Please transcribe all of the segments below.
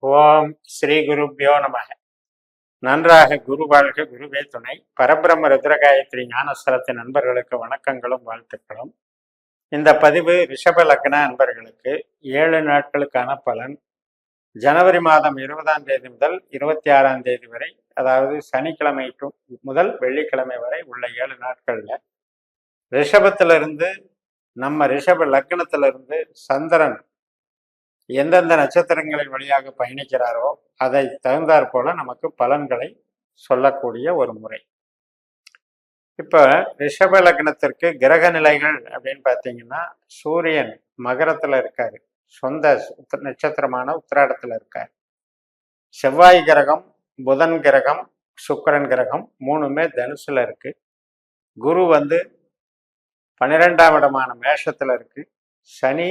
ஓம் ஸ்ரீ குருப்யோ நமக. நன்றாக குரு வாழ்க, குருவே துணை. பரபிரம்ம ருத்ரகாயத்ரி ஞானஸ்தலத்தின் நண்பர்களுக்கு வணக்கங்களும் வாழ்த்துக்களும். இந்த பதிவு ரிஷப லக்ன அன்பர்களுக்கு 7 நாட்களுக்கான பலன். ஜனவரி மாதம் 20ஆம் தேதி முதல் 26ஆம் தேதி வரை, அதாவது சனிக்கிழமை முதல் வெள்ளிக்கிழமை வரை உள்ள 7 நாட்கள்ல ரிஷபத்திலிருந்து, நம்ம ரிஷப லக்னத்திலிருந்து சந்திரன் எந்தெந்த நட்சத்திரங்களின் வழியாக பயணிக்கிறாரோ அதை தகுந்தாற் போல நமக்கு பலன்களை சொல்லக்கூடிய ஒரு முறை. இப்ப ரிஷப லக்னத்திற்கு கிரக நிலைகள் அப்படின்னு பார்த்தீங்கன்னா, சூரியன் மகரத்துல இருக்காரு, சொந்த நட்சத்திரமான உத்திராடத்துல இருக்காரு. செவ்வாய் கிரகம், புதன் கிரகம், சுக்கிரன் கிரகம் மூணுமே தனுசுல இருக்கு. குரு 12ஆம் இடமான மேஷத்துல இருக்கு. சனி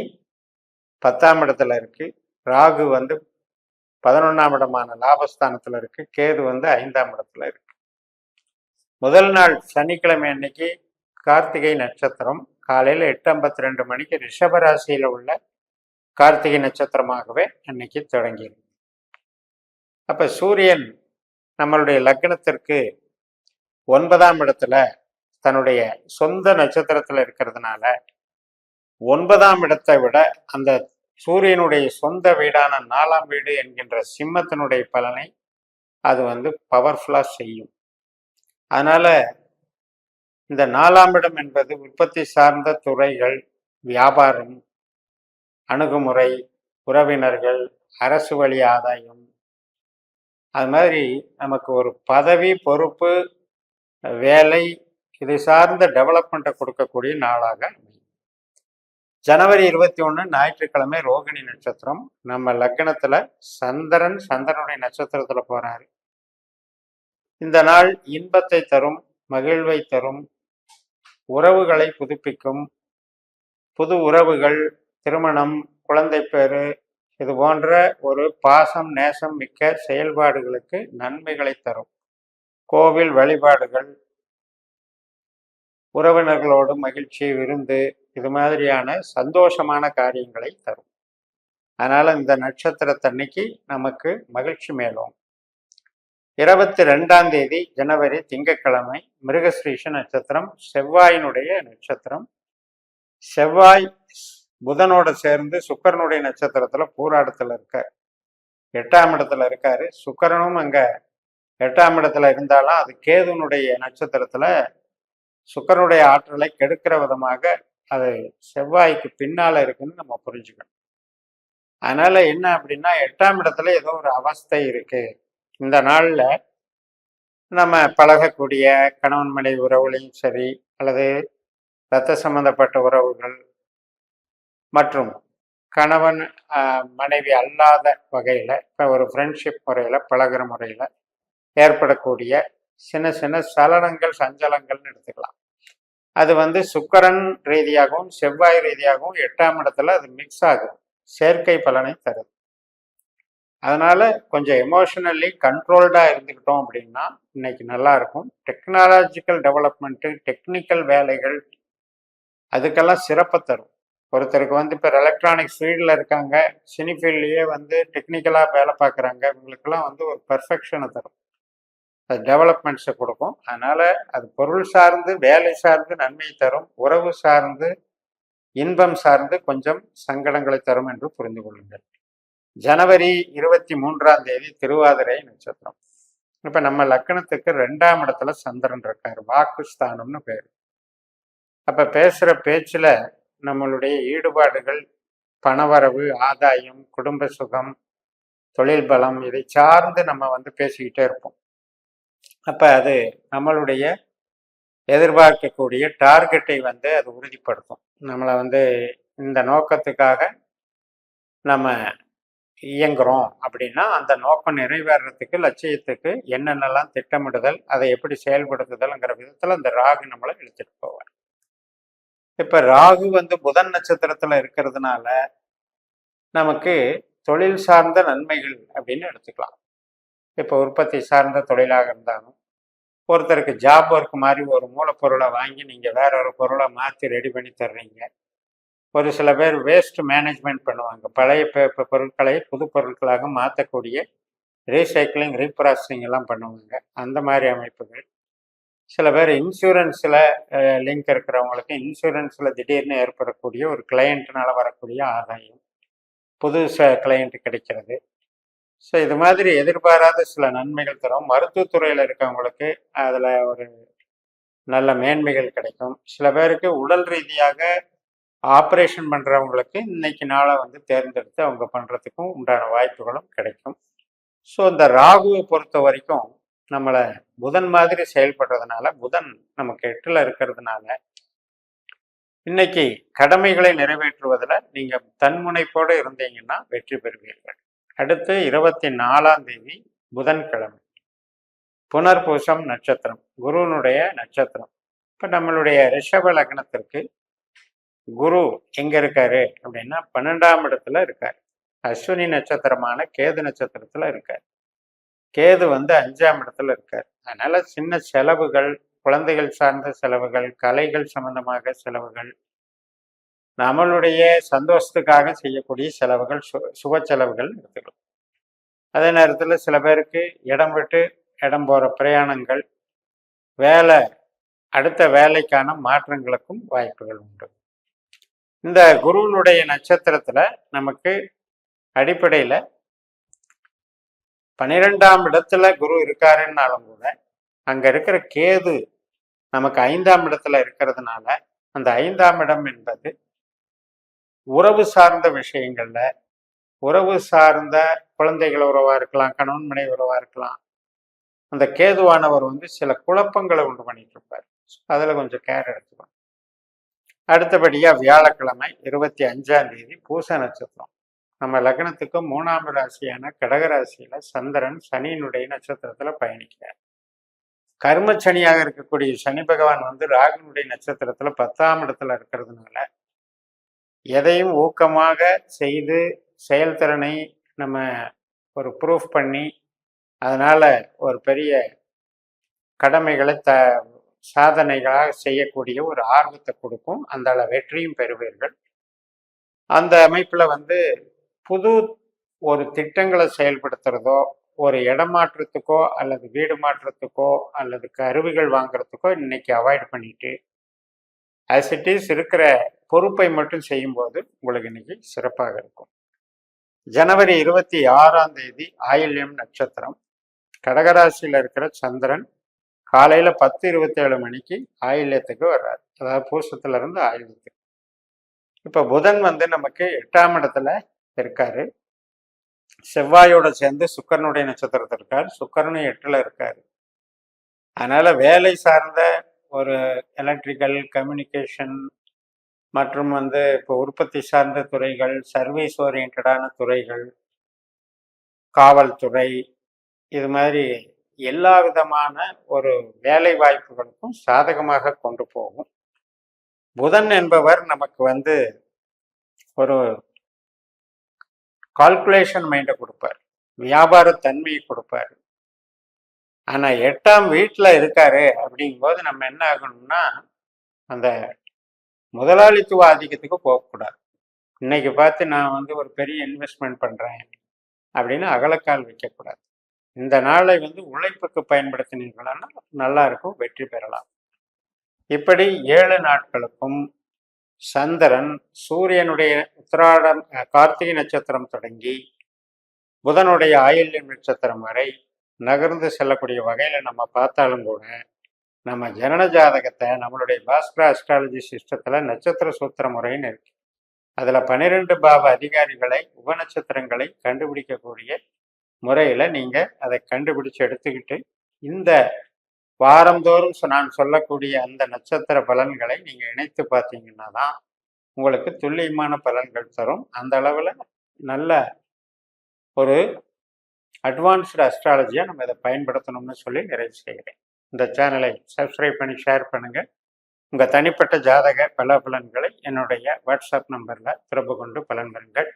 10ஆம் இடத்துல இருக்கு. ராகு 11ஆம் இடமான லாபஸ்தானத்துல இருக்கு. கேது 5ஆம் இடத்துல இருக்கு. முதல் நாள் சனிக்கிழமை அன்னைக்கு கார்த்திகை நட்சத்திரம் காலையில 8:52 மணிக்கு ரிஷபராசியில உள்ள கார்த்திகை நட்சத்திரமாகவே அன்னைக்கு தொடங்கியிருக்கு. அப்ப சூரியன் நம்மளுடைய லக்னத்திற்கு 9ஆம் இடத்துல தன்னுடைய சொந்த நட்சத்திரத்துல இருக்கிறதுனால 9ஆம் இடத்தை விட அந்த சூரியனுடைய சொந்த வீடான 4ஆம் வீடு என்கின்ற சிம்மத்தினுடைய பலனை அது பவர்ஃபுல்லா செய்யும். அதனால இந்த 4ஆம் இடம் என்பது உற்பத்தி சார்ந்த துறைகள், வியாபாரம், அணுகுமுறை, உறவினர்கள், அரசு வழி ஆதாயம், அது மாதிரி நமக்கு ஒரு பதவி, பொறுப்பு, வேலை, இது சார்ந்த டெவலப்மெண்ட்டை கொடுக்கக்கூடிய நாளாக. ஜனவரி 21 ஞாயிற்றுக்கிழமை ரோகிணி நட்சத்திரம். நம்ம லக்னத்துல சந்திரனுடைய நட்சத்திரத்துல போறாரு. இந்த நாள் இன்பத்தை தரும், மகிழ்வை தரும், உறவுகளை புதுப்பிக்கும். புது உறவுகள், திருமணம், குழந்தை பேரு, இது போன்ற ஒரு பாசம் நேசம் மிக்க செயல்பாடுகளுக்கு நன்மைகளை தரும். கோவில் வழிபாடுகள், உறவினர்களோடு மகிழ்ச்சி, விருந்து, இது மாதிரியான சந்தோஷமான காரியங்களை தரும். அதனால இந்த நட்சத்திரத்தன்னைக்கு நமக்கு மகிழ்ச்சி மேலும். 22ஆம் தேதி ஜனவரி திங்கட்கிழமை மிருகஸ்ரீஷ நட்சத்திரம், செவ்வாயினுடைய நட்சத்திரம். செவ்வாய் புதனோட சேர்ந்து சுக்கிரனுடைய நட்சத்திரத்துல பூராடத்துல இருக்கார். 8ஆம் இடத்துல இருக்காரு. சுக்கிரனும் அங்க 8ஆம் இடத்துல இருந்தாலும் அது கேதுனுடைய நட்சத்திரத்துல சுக்கிரனுடைய ஆற்றலை கெடுக்கிற விதமாக அது செவ்வாய்க்கு பின்னால இருக்குன்னு நம்ம புரிஞ்சுக்கணும். அதனால என்ன அப்படின்னா, 8ஆம் இடத்துல ஏதோ ஒரு அவஸ்தை இருக்கு. இந்த நாள்ல நம்ம பழகக்கூடிய கணவன் மனைவி உறவுகளையும் சரி, அல்லது இரத்த சம்பந்தப்பட்ட உறவுகள் மற்றும் கணவன் மனைவி அல்லாத வகையில, இப்போ ஒரு ஃப்ரெண்ட்ஷிப் முறையில பழகிற முறையில ஏற்படக்கூடிய சின்ன சின்ன சலனங்கள், சஞ்சலங்கள்னு எடுத்துக்கலாம். அது சுக்கிரன் ரீதியாகவும் செவ்வாய் ரீதியாகவும் 8ஆம் இடத்துல அது மிக்ஸ் ஆகும், சேர்க்கை பலனை தருது. அதனால கொஞ்சம் எமோஷனலி கண்ட்ரோல்டா இருந்துக்கிட்டோம் அப்படின்னா இன்னைக்கு நல்லா இருக்கும். டெக்னாலஜிக்கல் டெவலப்மெண்ட்டு, டெக்னிக்கல் வேலைகள், அதுக்கெல்லாம் சிறப்பை தரும். ஒருத்தருக்கு இப்போ எலக்ட்ரானிக்ஸ் ஃபீல்டில் இருக்காங்க, சினி ஃபீல்ட்லேயே டெக்னிக்கலாக வேலை பார்க்குறாங்க, இவங்களுக்கெல்லாம் ஒரு பெர்ஃபெக்ஷனை தரும், அது டெவலப்மெண்ட்ஸை கொடுக்கும். அதனால அது பொருள் சார்ந்து, வேலை சார்ந்து நன்மை தரும், உறவு சார்ந்து, இன்பம் சார்ந்து கொஞ்சம் சங்கடங்களை தரும் என்று புரிந்து கொள்ளுங்கள். ஜனவரி 23ஆம் தேதி திருவாதிரை நட்சத்திரம். இப்ப நம்ம லக்னத்துக்கு 2ஆம் இடத்துல சந்திரன் இருக்காரு, வாக்குஸ்தானம்னு பேர். அப்ப பேசுற பேச்சுல நம்மளுடைய ஈடுபாடுகள், பணவரவு, ஆதாயம், குடும்ப சுகம், தொழில் பலம், இதை சார்ந்து நம்ம பேசிக்கிட்டே இருப்போம். அப்ப அது நம்மளுடைய எதிர்பார்க்கக்கூடிய டார்கெட்டை அது உறுதிப்படுத்தும். நம்மளை இந்த நோக்கத்துக்காக நம்ம இயங்குறோம் அப்படின்னா அந்த நோக்கம் நிறைவேறதுக்கு, லட்சியத்துக்கு என்னென்னலாம் திட்டமிடுதல், அதை எப்படி செயல்படுத்துதல்ங்கிற விதத்துல அந்த ராகு நம்மளை இழுத்துட்டு போவார். இப்ப ராகு புதன் நட்சத்திரத்துல இருக்கிறதுனால நமக்கு தொழில் சார்ந்த நன்மைகள் அப்படின்னு எடுத்துக்கலாம். இப்போ உற்பத்தி சார்ந்த தொழிலாக இருந்தாலும், ஒருத்தருக்கு ஜாப் ஒர்க் மாதிரி ஒரு மூலப்பொருளை வாங்கி நீங்கள் வேற ஒரு பொருளை மாற்றி ரெடி பண்ணி தர்றீங்க, ஒரு சில பேர் வேஸ்ட் மேனேஜ்மெண்ட் பண்ணுவாங்க. பழைய பொருட்களை புது பொருட்களாக மாற்றக்கூடிய ரீசைக்கிளிங், ரீப்ராசஸிங் எல்லாம் பண்ணுவாங்க. அந்த மாதிரி அமைப்புகள். சில பேர் இன்சூரன்ஸில் லிங்க் இருக்கிறவங்களுக்கு இன்சூரன்ஸில் திடீர்னு ஏற்படக்கூடிய ஒரு கிளையண்ட்னால வரக்கூடிய ஆதாயம், புது கிளையண்ட் கிடைக்கிறது. ஸோ இது மாதிரி எதிர்பாராத சில நன்மைகள் தரும். மருத்துவத்துறையில் இருக்கவங்களுக்கு அதில் ஒரு நல்ல மேன்மைகள் கிடைக்கும். சில பேருக்கு உடல் ரீதியாக ஆப்ரேஷன் பண்ணுறவங்களுக்கு இன்னைக்கு நாளை வந்து தேர்ந்தெடுத்து அவங்க பண்ணுறதுக்கும் உண்டான வாய்ப்புகளும் கிடைக்கும். ஸோ இந்த ராகுவை பொறுத்த வரைக்கும் நம்மளை புதன் மாதிரி செயல்படுறதுனால, புதன் நமக்கு 8ல் இருக்கிறதுனால இன்னைக்கு கடமைகளை நிறைவேற்றுவதில் நீங்கள் தன்முனைப்போடு இருந்தீங்கன்னா வெற்றி பெறுவீர்கள். அடுத்து 24ஆம் தேதி புதன்கிழமை, புனர்பூசம் நட்சத்திரம், குருவனுடைய நட்சத்திரம். இப்போ நம்மளுடைய ரிஷப லக்னத்திற்கு குரு எங்க இருக்காரு அப்படின்னா 12ஆம் இடத்துல இருக்காரு. அஸ்வினி நட்சத்திரமான கேது நட்சத்திரத்துல இருக்காரு. கேது வந்து 5ஆம் இடத்துல இருக்காரு. அதனால சின்ன செலவுகள், குழந்தைகள் சார்ந்த செலவுகள், கலைகள் சம்பந்தமாக செலவுகள், நம்மளுடைய சந்தோஷத்துக்காக செய்யக்கூடிய செலவுகள், சுப செலவுகள் எடுத்துக்கலாம். அதே நேரத்தில் சில பேருக்கு இடம் விட்டு இடம் போகிற பிரயாணங்கள், வேலை, அடுத்த வேலைக்கான மாற்றங்களுக்கும் வாய்ப்புகள் உண்டு. இந்த குருவனுடைய நட்சத்திரத்துல நமக்கு அடிப்படையில 12ஆம் இடத்துல குரு இருக்காருன்னாலும் கூட அங்க இருக்கிற கேது நமக்கு 5ஆம் இடத்துல இருக்கிறதுனால, அந்த 5ஆம் இடம் என்பது உறவு சார்ந்த விஷயங்கள்ல, உறவு சார்ந்த குழந்தைகள் உறவா இருக்கலாம், கணவன் மனைவி உறவா இருக்கலாம். அந்த கேதுவானவர் வந்து சில குழப்பங்களை உண்டு பண்ணிட்டு இருப்பார். அதுல கொஞ்சம் கேர் எடுத்துக்கணும். அடுத்தபடியா வியாழக்கிழமை 25ஆம் தேதி பூச நட்சத்திரம். நம்ம லக்னத்துக்கு 3ஆம் ராசியான கடகராசியில சந்திரன் சனியினுடைய நட்சத்திரத்துல பயணிக்கிறார். கர்மச்சனியாக இருக்கக்கூடிய சனி பகவான் வந்து ராகுனுடைய நட்சத்திரத்துல 10ஆம் இடத்துல இருக்கிறதுனால எதையும் ஊக்கமாக செய்து செயல்திறனை நம்ம ஒரு ப்ரூஃப் பண்ணி அதனால ஒரு பெரிய கடமைகளை சாதனைகளாக செய்யக்கூடிய ஒரு ஆர்வத்தை கொடுக்கும். அந்த வெற்றியும் பெறுவீர்கள். அந்த அமைப்புல வந்து புது ஒரு திட்டங்களை செயல்படுத்துறதோ, ஒரு இடமாற்றத்துக்கோ அல்லது வீடு மாற்றத்துக்கோ அல்லது கருவிகள் வாங்குறதுக்கோ இன்னைக்கு அவாய்ட் பண்ணிட்டு ஆஸ் இட் இஸ் இருக்கிற பொறுப்பை மட்டும் செய்யும்போது உங்களுக்கு இன்னைக்கு சிறப்பாக இருக்கும். ஜனவரி 26ஆம் தேதி ஆயில்யம் நட்சத்திரம். கடகராசியில் இருக்கிற சந்திரன் காலையில 10:27 மணிக்கு ஆயில்யத்துக்கு வர்றாரு. அதாவது பூசத்துல இருந்து ஆயில்யத்துக்கு. இப்ப புதன் வந்து நமக்கு 8ஆம் இடத்துல இருக்காரு. செவ்வாயோட சேர்ந்து சுக்கரனுடைய நட்சத்திரத்தில் இருக்காரு. சுக்கரனும் 8ல் இருக்காரு. அதனால வேலை சார்ந்த ஒரு எலக்ட்ரிக்கல், கம்யூனிகேஷன் மற்றும் வந்து இப்போ உற்பத்தி சார்ந்த துறைகள், சர்வீஸ் ஓரியன்டான துறைகள், காவல்துறை, இது மாதிரி எல்லா விதமான ஒரு வேலை வாய்ப்புகளுக்கும் சாதகமாக கொண்டு போகும். புதன் என்பவர் நமக்கு வந்து ஒரு கால்குலேஷன் மைண்டை கொடுப்பார், வியாபார தன்மையை கொடுப்பார். ஆனா 8ஆம் வீட்டில் இருக்காரு அப்படிங்கும்போது நம்ம என்ன ஆகணும்னா அந்த முதலாளித்துவ ஆதிக்கத்துக்கு போகக்கூடாது. இன்னைக்கு பார்த்து நான் வந்து ஒரு பெரிய இன்வெஸ்ட்மெண்ட் பண்றேன் அப்படின்னு அகலக்கால் வைக்கக்கூடாது. இந்த நாளை வந்து உழைப்புக்கு பயன்படுத்தினீர்களா நல்லா இருக்கும், வெற்றி பெறலாம். இப்படி 7 நாட்களுக்கும் சந்திரன் சூரியனுடைய உத்திராடம் கார்த்திகை நட்சத்திரம் தொடங்கி புதனுடைய ஆயில்யம் நட்சத்திரம் வரை நகர்ந்து செல்லக்கூடிய வகையில நம்ம பார்த்தாலும் கூட நம்ம ஜனன ஜாதகத்தை நம்மளுடைய பாஸ்கர அஸ்ட்ராலஜி சிஸ்டத்துல நட்சத்திர சூத்திர முறைன்னு இருக்கு. அதுல 12 பாவ அதிகாரிகளை, உபநட்சத்திரங்களை கண்டுபிடிக்கக்கூடிய முறையில நீங்க அதை கண்டுபிடிச்சு எடுத்துக்கிட்டு இந்த வாரந்தோறும் நான் சொல்லக்கூடிய அந்த நட்சத்திர பலன்களை நீங்க இணைத்து பார்த்தீங்கன்னா தான் உங்களுக்கு துல்லியமான பலன்கள் தரும். அந்த அளவுல நல்ல ஒரு அட்வான்ஸ்டு அஸ்ட்ராலஜியா நம்ம இதை பயன்படுத்தணும்னு சொல்லி நிறைவு செய்கிறேன். இந்த சேனலை சப்ஸ்கிரைப் பண்ணி ஷேர் பண்ணுங்க. உங்க தனிப்பட்ட ஜாதக பலன்களை என்னுடைய வாட்ஸ்அப் நம்பர்ல தொடர்பு கொண்டு பலன் பெறுங்கள்.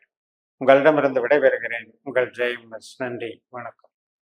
உங்களிடமிருந்து விடைபெறுகிறேன். உங்கள் ஜெயம். நன்றி, வணக்கம்.